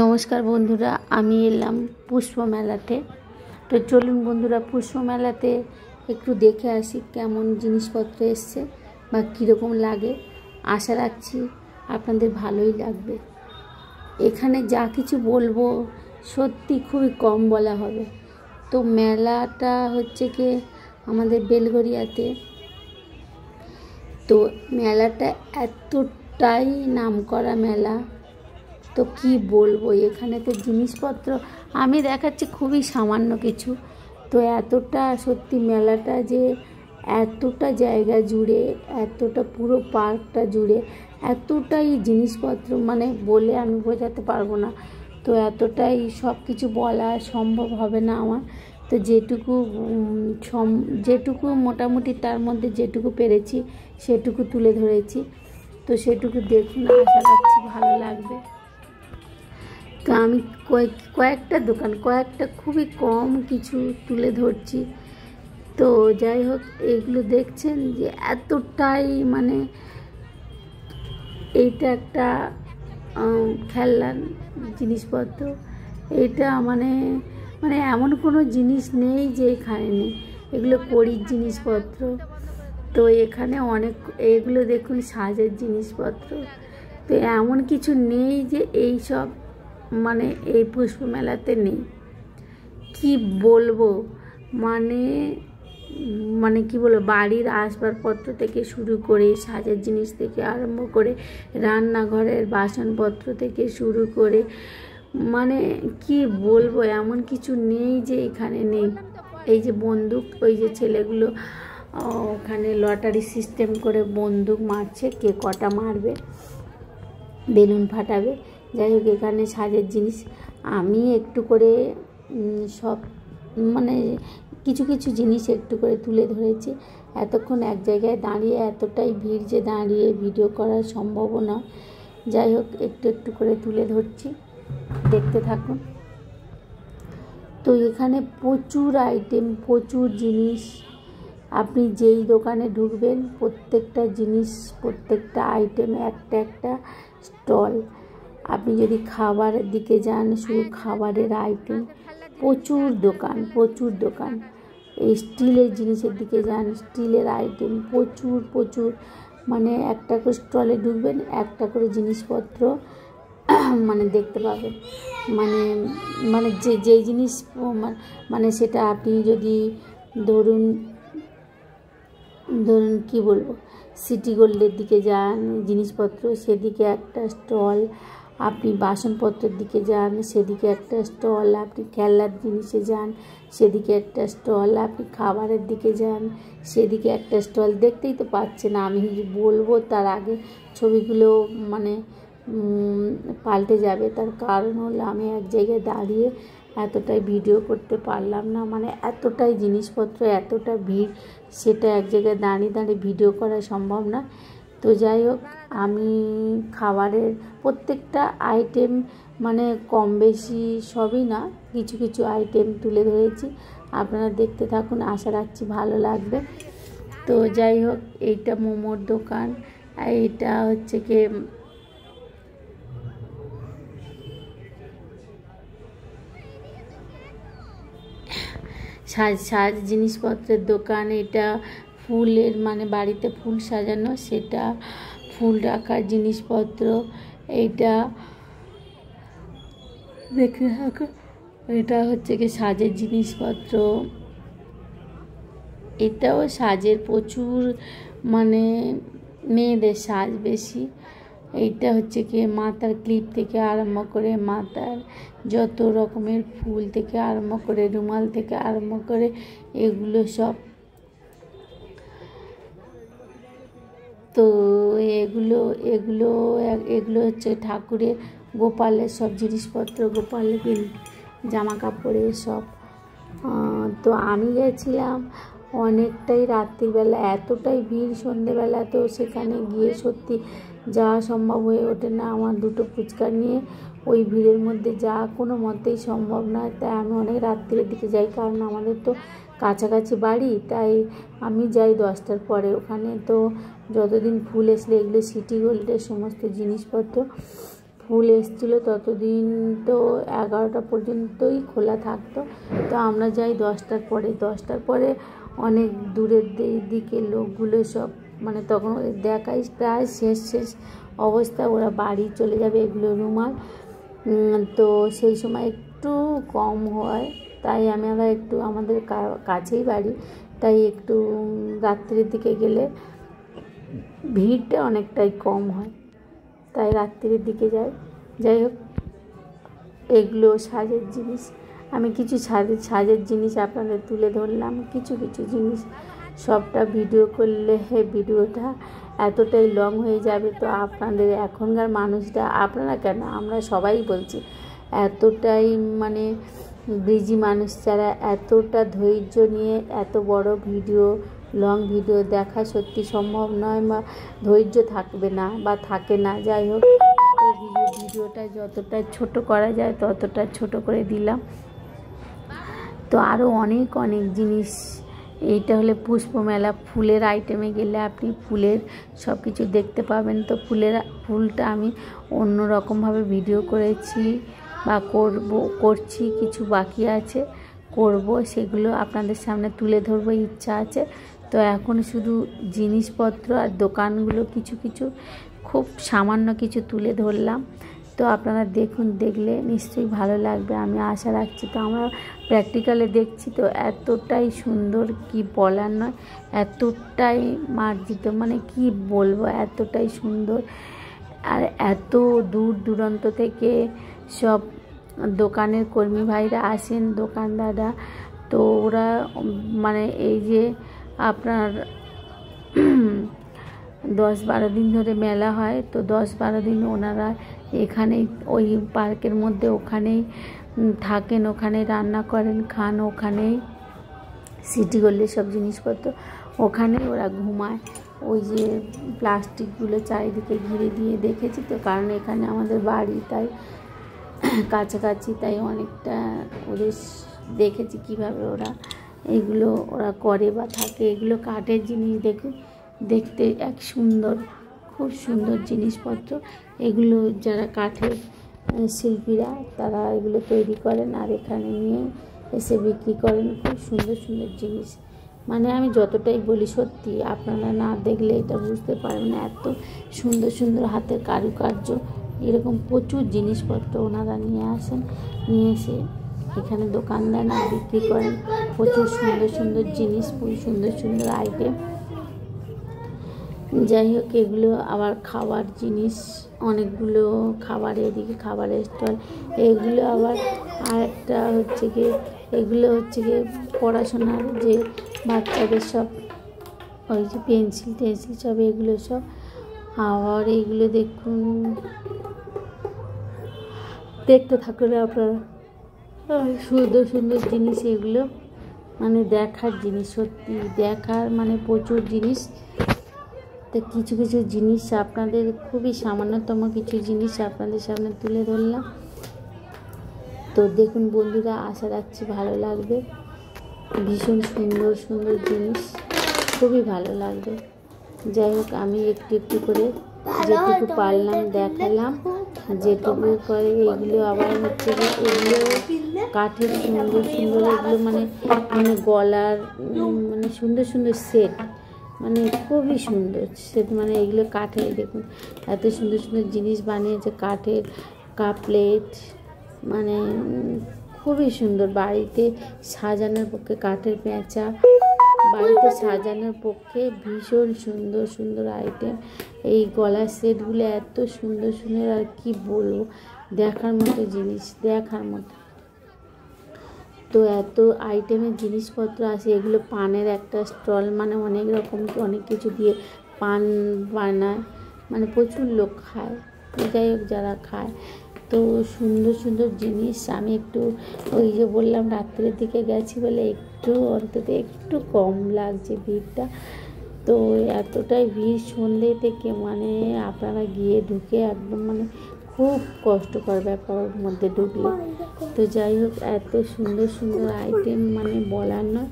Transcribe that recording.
নমস্কার বন্ধুরা, আমি এলাম পুষ্প মেলাতে। তো চলুন বন্ধুরা, পুষ্প মেলাতে একটু দেখে আসি কেমন জিনিসপত্র এসছে বা কীরকম লাগে। আশা রাখছি আপনাদের ভালোই লাগবে। এখানে যা কিছু বলবো সত্যি খুবই কম বলা হবে। তো মেলাটা হচ্ছে কি আমাদের বেলঘরিয়াতে। তো মেলাটা এতটাই নামকরা মেলা, তো কি বলবো। এখানে তো জিনিসপত্র আমি দেখাচ্ছি খুবই সামান্য কিছু। তো এতটা সত্যি মেলাটা যে এতটা জায়গা জুড়ে, এতটা পুরো পার্কটা জুড়ে এতটাই জিনিসপত্র মানে বলে আমি বোঝাতে পারবো না। তো এতটাই সব কিছু বলা সম্ভব হবে না আমার। তো যেটুকু মোটামুটি তার মধ্যে যেটুকু পেরেছি সেটুকু তুলে ধরেছি। তো সেটুকু দেখুন, আশা রাখছি ভালো লাগবে। তো আমি কয়েকটা খুবই কম কিছু তুলে ধরছি। তো যাই হোক, এগুলো দেখছেন যে এতটাই মানে এইটা একটা খেলনার জিনিসপত্র। এটা মানে এমন কোনো জিনিস নেই যে এখানে নেই, এগুলো কড়ির জিনিসপত্র। তো এখানে অনেক এগুলো দেখুন সাজের জিনিসপত্র। তো এমন কিছু নেই যে এই সব মানে এই পুষ্প মেলাতে নেই। কি বলবো মানে কি বলবো, বাড়ির আসবাবপত্র থেকে শুরু করে সাজের জিনিস থেকে আরম্ভ করে রান্নাঘরের বাসনপত্র থেকে শুরু করে মানে কি বলবো, এমন কিছু নেই যে এখানে নেই। এই যে বন্দুক, ওই যে ছেলেগুলো ওখানে লটারি সিস্টেম করে বন্দুক মারছে, কে কটা মারবে, বেলুন ফাটাবে। যাই হোক, এখানে সাজের জিনিস আমি একটু করে সব মানে কিছু কিছু জিনিস একটু করে তুলে ধরেছি। এতক্ষণ এক জায়গায় দাঁড়িয়ে এতটাই ভিড় যে দাঁড়িয়ে ভিডিও করা সম্ভব না। যাই হোক, একটু একটু করে তুলে ধরছি, দেখতে থাকুন। তো এখানে প্রচুর আইটেম, প্রচুর জিনিস। আপনি যেই দোকানে ঢুকবেন প্রত্যেকটা জিনিস, প্রত্যেকটা আইটেম একটা একটা স্টল। আপনি যদি খাবারের দিকে যান, শুধু খাবারের আইটেম, প্রচুর দোকান। এই স্টিলের জিনিসের দিকে যান, স্টিলের আইটেম প্রচুর মানে একটা করে স্টলে ঢুকবেন একটা করে জিনিসপত্র মানে দেখতে পাবেন। মানে যেই জিনিস মানে সেটা আপনি যদি ধরুন কি বলবো, সিটি গোল্ডের দিকে যান জিনিসপত্র, সেদিকে একটা স্টল। আপনি বাসনপত্রের দিকে যান, সেদিকে একটা স্টল। আপনি খেলনার জিনিসে যান, সেদিকে একটা স্টল। আপনি খাবারের দিকে যান, সেদিকে একটা স্টল। দেখতেই তো পাচ্ছেন, আমি বলবো তার আগে ছবিগুলো মানে পাল্টে যাবে। তার কারণ হলো আমি এক জায়গায় দাঁড়িয়ে এতটাই ভিডিও করতে পারলাম না, মানে এতটাই জিনিসপত্র, এতটা ভিড়, সেটা এক জায়গায় দাঁড়িয়ে ভিডিও করা সম্ভব না। তো যাই হোক, আমি খাবারের প্রত্যেকটা আইটেম মানে কম বেশি সবই না, কিছু কিছু আইটেম তুলে ধরেছি। আপনারা দেখতে থাকুন, আশা রাখছি ভালো লাগবে। তো যাই হোক, এইটা মোমোর দোকান, এইটা হচ্ছে কি সাজ জিনিসপত্রের দোকান। এটা ফুলের মানে বাড়িতে ফুল সাজানো, সেটা ফুল রাখার জিনিসপত্র। এইটা দেখতে থাকো, এটা হচ্ছে কি সাজের জিনিসপত্র। এটাও সাজের প্রচুর মানে মেয়েদের সাজ বেশি। এইটা হচ্ছে কি মাথার ক্লিপ থেকে আরম্ভ করে মাথার যত রকমের ফুল থেকে আরম্ভ করে রুমাল থেকে আরম্ভ করে এগুলো সব। তো এগুলো হচ্ছে ঠাকুরের গোপালের সব জিনিসপত্র, গোপালের জামা কাপড়ের সব। তো আমি গেছিলাম অনেকটাই রাত্রিবেলা, এতটাই ভিড় সন্ধেবেলা। তো সেখানে গিয়ে সত্যি যাওয়া সম্ভব হয়ে ওঠে না আমার দুটো ফুচকা নিয়ে ওই ভিড়ের মধ্যে যাওয়া কোনো মতেই সম্ভব নয়। তাই আমি অনেক রাত্রির দিকে যাই, কারণ আমাদের তো কাছাকাছি বাড়ি, তাই আমি যাই 10টার পরে ওখানে। তো যতদিন ফুল এসলে এগুলো সিটি গোল্ডের সমস্ত জিনিসপত্র, ফুল এসেছিলো ততদিন তো 11টা পর্যন্তই খোলা থাকতো। তো আমরা যাই 10টার পরে। 10টার পরে অনেক দূরের দিকে লোকগুলো সব মানে তখন ওদের দেখাই প্রায় শেষ অবস্থা, ওরা বাড়ি চলে যাবে এগুলো রুমাল। তো সেই সময় একটু কম হয়, তাই আমরা একটু আমাদের কাছেই বাড়ি, তাই একটু রাত্রির দিকে গেলে ভিড়টা অনেকটাই কম হয়, তাই রাত্রির দিকে যাই হোক এগুলো সাজের জিনিস। আমি কিছু সাজের জিনিস আপনাদের তুলে ধরলাম, কিছু জিনিস। সবটা ভিডিও করলে ভিডিওটা এতটাই লং হয়ে যাবে। তো আপনাদের এখনকার মানুষরা, আপনারা কেন, আমরা সবাই বলছি, এতটাই মানে বিজি মানুষ যারা এতটা ধৈর্য নিয়ে এত বড় ভিডিও, লং ভিডিও দেখা সত্যি সম্ভব নয়, বা ধৈর্য থাকবে না বা থাকে না। যাই হোক, তো ভিডিওটা যতটা ছোট করা যায় ততটা ছোট করে দিলাম। তো আরও অনেক জিনিস। এইটা হলে পুষ্প মেলা, ফুলের আইটেমে গেলে আপনি ফুলের সব কিছু দেখতে পাবেন। তো ফুলটা আমি অন্য রকমভাবে ভিডিও করেছি বা করছি, কিছু বাকি আছে করব, সেগুলো আপনাদের সামনে তুলে ধরবো ইচ্ছা আছে। তো এখন শুধু জিনিসপত্র আর দোকানগুলো কিছু খুব সামান্য কিছু তুলে ধরলাম। তো আপনারা দেখুন, দেখলে নিশ্চয়ই ভালো লাগবে আমি আশা রাখছি। তো আমরা প্র্যাকটিক্যালে দেখছি, তো এতটাই সুন্দর কি বলার নয়, এতটাই মার্জিত, মানে কি বলবো, এতটাই সুন্দর। আর এত দূর দূরান্ত থেকে সব দোকানের কর্মী ভাইরা আসেন, দোকানদাররা। তো ওরা মানে এই যে আপনার 10-12 দিন ধরে মেলা হয়, তো 10-12 দিন ওনারা এখানেই ওই পার্কের মধ্যে ওখানেই থাকেন, ওখানে রান্না করেন, খান, ওখানেই সিটি গোল্ডের সব জিনিসপত্র ওখানে ওরা ঘুমায়। ওই যে প্লাস্টিকগুলো চারিদিকে ঘিরে দিয়ে দেখেছি তো, কারণ এখানে আমাদের বাড়ি, তাই কাছাকাছি, তাই অনেকটা ওদের দেখেছি কিভাবে ওরা করে বা থাকে। এগুলো কাঠের জিনিস, দেখুন দেখতে এক সুন্দর, খুব সুন্দর জিনিসপত্র। এগুলো যারা কাঠের শিল্পীরা তারা এগুলো তৈরি করেন আর এখানে নিয়ে এসে বিক্রি করেন। খুব সুন্দর জিনিস, মানে আমি যতটাই বলি সত্যি আপনারা না দেখলে এটা বুঝতে পারবেন না। এত সুন্দর হাতের কারুকার্য, এরকম প্রচুর জিনিসপত্র ওনারা নিয়ে আসেন, নিয়ে এসে এখানে দোকান দেন আর বিক্রি করেন। প্রচুর সুন্দর জিনিস, খুব সুন্দর আইটেম। যাই হোক, এগুলো আবার খাবার জিনিস, অনেকগুলো খাবার, এদিকে খাবারের স্টল। এগুলো আবার আরেকটা হচ্ছে গিয়ে, এগুলো হচ্ছে গিয়ে পড়াশোনার যে বাচ্চাদের সব ওই যে পেন্সিল সব, এগুলো সব। আবার এইগুলো দেখুন, দেখতে থাকুন আপনারা, সুন্দর জিনিস এগুলো, মানে দেখার জিনিস, সত্যি দেখার, মানে প্রচুর জিনিস। তো কিছু জিনিস আপনাদের, খুবই সামান্যতম কিছু জিনিস আপনাদের সামনে তুলে ধরলাম। তো দেখুন বন্ধুরা, আশা রাখছি ভালো লাগবে। ভীষণ সুন্দর জিনিস, খুবই ভালো লাগবে। যাই হোক, আমি একটু করে যেটুকু পারলাম দেখালাম, যেটুকু করে। এইগুলো আবার হচ্ছে যে এগুলো কাঠের সুন্দর, এগুলো মানে গলার মানে সুন্দর সেট, মানে খুবই সুন্দর সেট। মানে এগুলো কাঠের, দেখুন এত সুন্দর জিনিস বানিয়েছে কাঠের। কাপ প্লেট, মানে খুবই সুন্দর। বাড়িতে সাজানোর পক্ষে কাঠের পেঁচা, বাড়িতে সাজানোর পক্ষে ভীষণ সুন্দর আইটেম। এই গলার সেটগুলো এত সুন্দর আর কি বলবো, দেখার মতো জিনিস, দেখার মতো। তো এত আইটেমের জিনিসপত্র আছে। এগুলো পানের একটা স্টল, মানে অনেক রকম অনেক কিছু দিয়ে পান বানায়, মানে প্রচুর লোক খায়। যাই হোক, যারা খায়, তো সুন্দর জিনিস। আমি একটু ওই যে বললাম রাত্রের দিকে গেছি বলে একটু অন্তত একটু কম লাগছে ভিড়টা। তো এতটাই ভিড় সন্ধ্যে থেকে, মানে আপনারা গিয়ে ঢুকে একদম মানে খুব কষ্টকর ব্যাপার ওর মধ্যে ঢুকলে। তো যাই হোক, এত সুন্দর আইটেম, মানে বলার নয়।